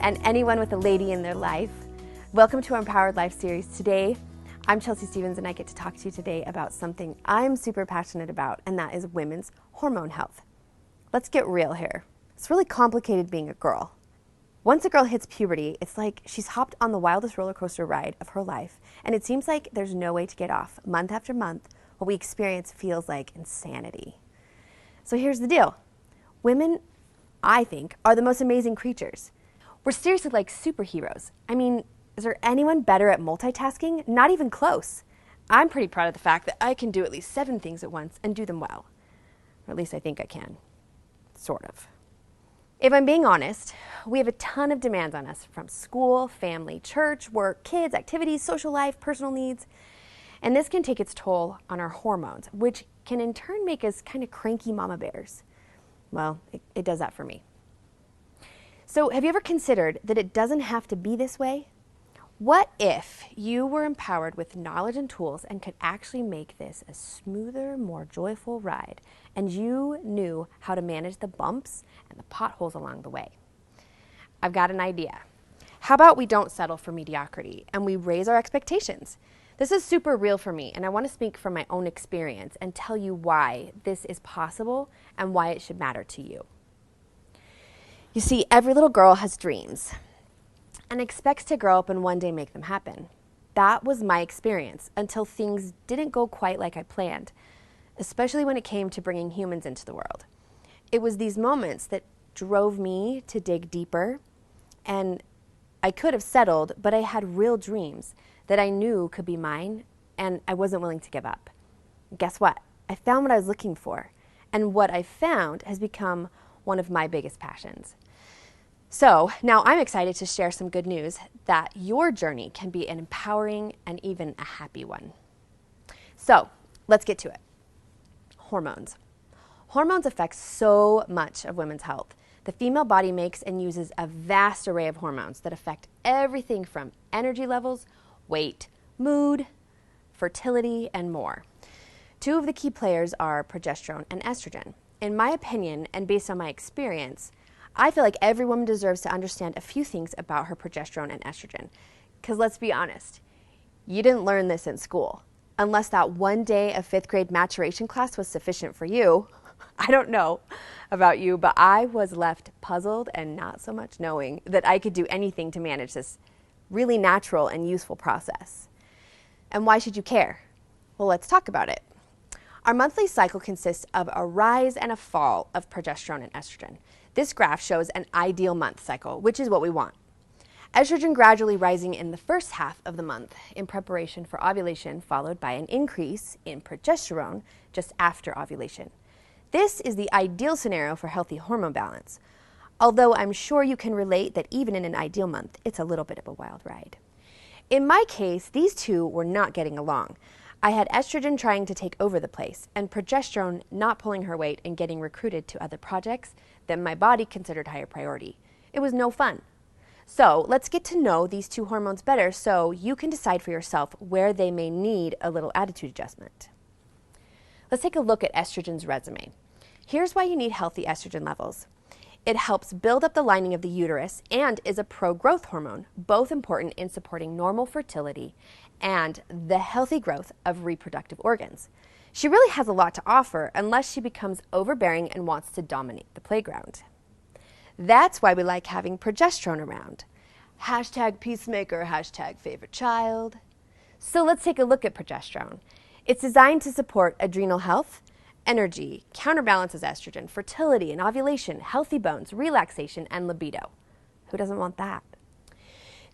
and anyone with a lady in their life. Welcome to our Empowered Life series. Today, I'm Chelsea Stevens, and I get to talk to you today about something I'm super passionate about, and that is women's hormone health. Let's get real here. It's really complicated being a girl. Once a girl hits puberty, it's like she's hopped on the wildest roller coaster ride of her life, and it seems like there's no way to get off. Month after month, what we experience feels like insanity. So here's the deal. Women, I think, are the most amazing creatures. We're seriously like superheroes. I mean, is there anyone better at multitasking? Not even close. I'm pretty proud of the fact that I can do at least 7 things at once and do them well. Or at least I think I can. Sort of. If I'm being honest, we have a ton of demands on us from school, family, church, work, kids, activities, social life, personal needs. And this can take its toll on our hormones, which can in turn make us kind of cranky mama bears. Well, it does that for me. So have you ever considered that it doesn't have to be this way? What if you were empowered with knowledge and tools and could actually make this a smoother, more joyful ride, and you knew how to manage the bumps and the potholes along the way? I've got an idea. How about we don't settle for mediocrity and we raise our expectations? This is super real for me, and I want to speak from my own experience and tell you why this is possible and why it should matter to you. You see, every little girl has dreams and expects to grow up and one day make them happen. That was my experience until things didn't go quite like I planned, especially when it came to bringing humans into the world. It was these moments that drove me to dig deeper, and I could have settled, but I had real dreams that I knew could be mine, and I wasn't willing to give up. Guess what? I found what I was looking for, and what I found has become one of my biggest passions. So now I'm excited to share some good news that your journey can be an empowering and even a happy one. So let's get to it. Hormones. Hormones affect so much of women's health. The female body makes and uses a vast array of hormones that affect everything from energy levels, weight, mood, fertility, and more. 2 of the key players are progesterone and estrogen. In my opinion, and based on my experience, I feel like every woman deserves to understand a few things about her progesterone and estrogen. Because let's be honest, you didn't learn this in school. Unless that one day of 5th grade maturation class was sufficient for you. I don't know about you, but I was left puzzled and not so much knowing that I could do anything to manage this really natural and useful process. And why should you care? Well, let's talk about it. Our monthly cycle consists of a rise and a fall of progesterone and estrogen. This graph shows an ideal month cycle, which is what we want. Estrogen gradually rising in the first half of the month in preparation for ovulation, followed by an increase in progesterone just after ovulation. This is the ideal scenario for healthy hormone balance, although I'm sure you can relate that even in an ideal month, it's a little bit of a wild ride. In my case, these 2 were not getting along. I had estrogen trying to take over the place and progesterone not pulling her weight and getting recruited to other projects that my body considered higher priority. It was no fun. So let's get to know these 2 hormones better so you can decide for yourself where they may need a little attitude adjustment. Let's take a look at estrogen's resume. Here's why you need healthy estrogen levels. It helps build up the lining of the uterus and is a pro-growth hormone, both important in supporting normal fertility and the healthy growth of reproductive organs. She really has a lot to offer unless she becomes overbearing and wants to dominate the playground. That's why we like having progesterone around. Hashtag peacemaker, hashtag favorite child. So let's take a look at progesterone. It's designed to support adrenal health, energy, counterbalances estrogen, fertility and ovulation, healthy bones, relaxation, and libido. Who doesn't want that?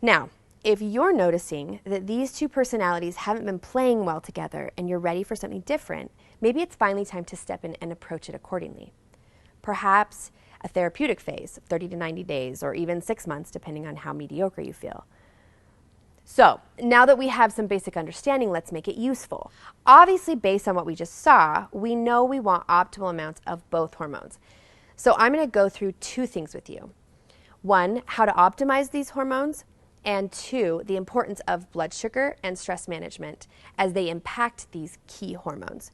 Now, if you're noticing that these 2 personalities haven't been playing well together and you're ready for something different, maybe it's finally time to step in and approach it accordingly. Perhaps a therapeutic phase, 30 to 90 days, or even 6 months, depending on how mediocre you feel. So now that we have some basic understanding, let's make it useful. Obviously, based on what we just saw, we know we want optimal amounts of both hormones. So I'm going to go through 2 things with you. 1, how to optimize these hormones, and 2, the importance of blood sugar and stress management as they impact these key hormones.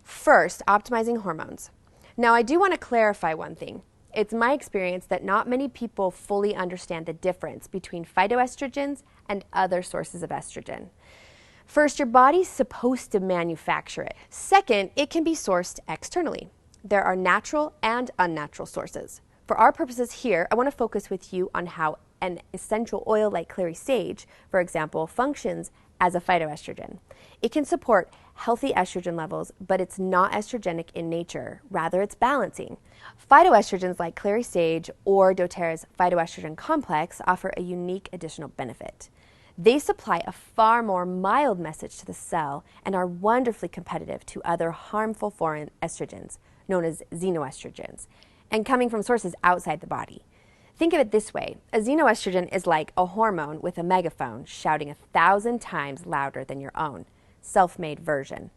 First, optimizing hormones. Now, I do want to clarify one thing. it's my experience that not many people fully understand the difference between phytoestrogens and other sources of estrogen. First, your body's supposed to manufacture it. Second, it can be sourced externally. There are natural and unnatural sources. For our purposes here, I want to focus with you on how an essential oil like clary sage, for example, functions as a phytoestrogen. It can support healthy estrogen levels, but it's not estrogenic in nature. Rather, it's balancing. Phytoestrogens like clary sage or doTERRA's phytoestrogen complex offer a unique additional benefit. They supply a far more mild message to the cell and are wonderfully competitive to other harmful foreign estrogens, known as xenoestrogens, and coming from sources outside the body. Think of it this way. A xenoestrogen is like a hormone with a megaphone shouting 1,000 times louder than your own, self-made version.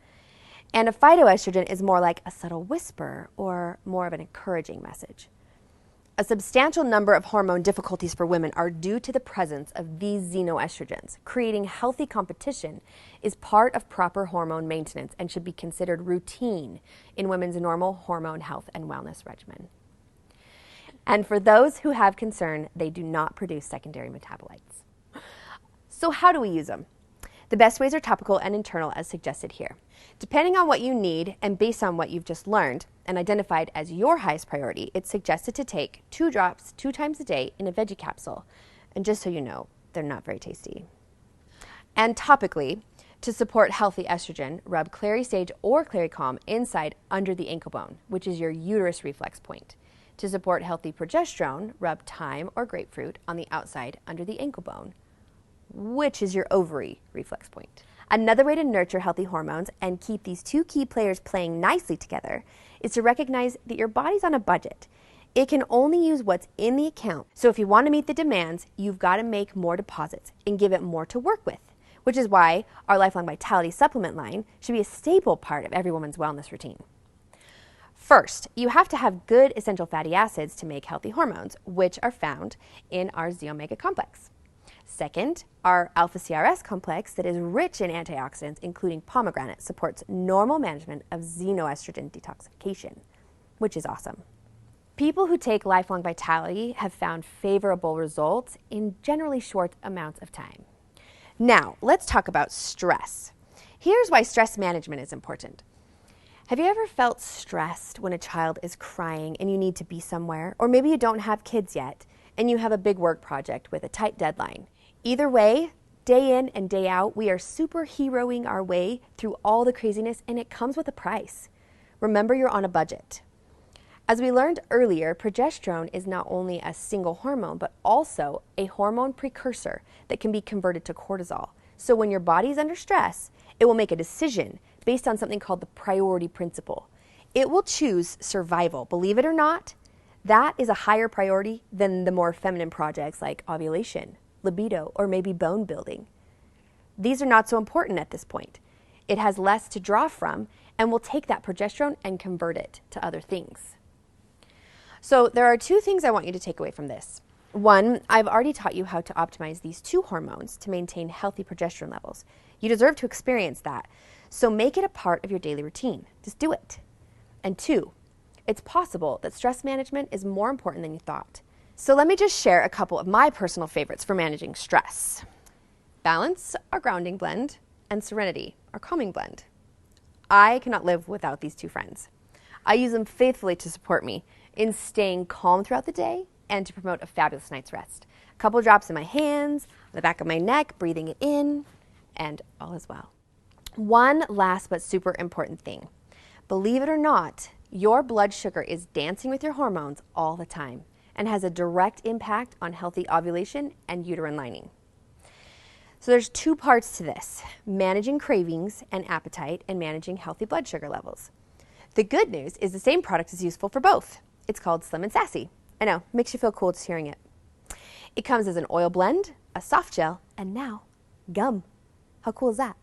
And a phytoestrogen is more like a subtle whisper or more of an encouraging message. A substantial number of hormone difficulties for women are due to the presence of these xenoestrogens. Creating healthy competition is part of proper hormone maintenance and should be considered routine in women's normal hormone health and wellness regimen. And for those who have concern, they do not produce secondary metabolites. So how do we use them? The best ways are topical and internal as suggested here. Depending on what you need and based on what you've just learned and identified as your highest priority, it's suggested to take 2 drops 2 times a day in a veggie capsule. And just so you know, they're not very tasty. And topically, to support healthy estrogen, rub clary sage or clary calm inside under the ankle bone, which is your uterus reflex point. To support healthy progesterone, rub thyme or grapefruit on the outside under the ankle bone, which is your ovary reflex point. Another way to nurture healthy hormones and keep these 2 key players playing nicely together is to recognize that your body's on a budget. It can only use what's in the account. So if you want to meet the demands, you've got to make more deposits and give it more to work with, which is why our Lifelong Vitality supplement line should be a staple part of every woman's wellness routine. First, you have to have good essential fatty acids to make healthy hormones, which are found in our Z-Omega complex. Second, our alpha-CRS complex that is rich in antioxidants, including pomegranate, supports normal management of xenoestrogen detoxification, which is awesome. People who take Lifelong Vitality have found favorable results in generally short amounts of time. Now, let's talk about stress. Here's why stress management is important. Have you ever felt stressed when a child is crying and you need to be somewhere? Or maybe you don't have kids yet and you have a big work project with a tight deadline. Either way, day in and day out, we are superheroing our way through all the craziness, and it comes with a price. Remember, you're on a budget. As we learned earlier, progesterone is not only a single hormone, but also a hormone precursor that can be converted to cortisol. So when your body's under stress, it will make a decision based on something called the priority principle. It will choose survival. Believe it or not, that is a higher priority than the more feminine projects like ovulation, libido, or maybe bone building. These are not so important at this point. It has less to draw from and will take that progesterone and convert it to other things. So there are 2 things I want you to take away from this. One, I've already taught you how to optimize these 2 hormones to maintain healthy progesterone levels. You deserve to experience that. So make it a part of your daily routine. Just do it. And 2, it's possible that stress management is more important than you thought. So let me just share a couple of my personal favorites for managing stress. Balance, our grounding blend, and Serenity, our calming blend. I cannot live without these 2 friends. I use them faithfully to support me in staying calm throughout the day and to promote a fabulous night's rest. A couple drops in my hands, on the back of my neck, breathing it in, and all is well. One last but super important thing. Believe it or not, your blood sugar is dancing with your hormones all the time and has a direct impact on healthy ovulation and uterine lining. So there's 2 parts to this: managing cravings and appetite and managing healthy blood sugar levels. The good news is the same product is useful for both. It's called Slim and Sassy. I know, makes you feel cool just hearing it. It comes as an oil blend, a soft gel, and now gum. How cool is that?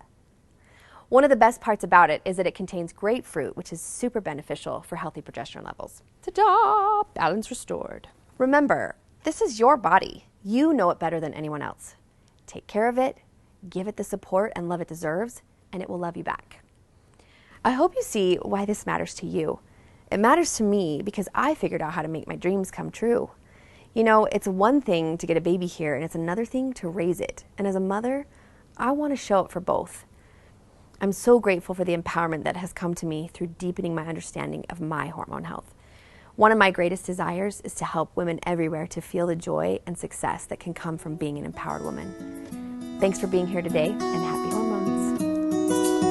One of the best parts about it is that it contains grapefruit, which is super beneficial for healthy progesterone levels. Ta-da! Balance restored. Remember, this is your body. You know it better than anyone else. Take care of it, give it the support and love it deserves, and it will love you back. I hope you see why this matters to you. It matters to me because I figured out how to make my dreams come true. You know, it's one thing to get a baby here, and it's another thing to raise it. And as a mother, I want to show up for both. I'm so grateful for the empowerment that has come to me through deepening my understanding of my hormone health. One of my greatest desires is to help women everywhere to feel the joy and success that can come from being an empowered woman. Thanks for being here today, and happy hormones.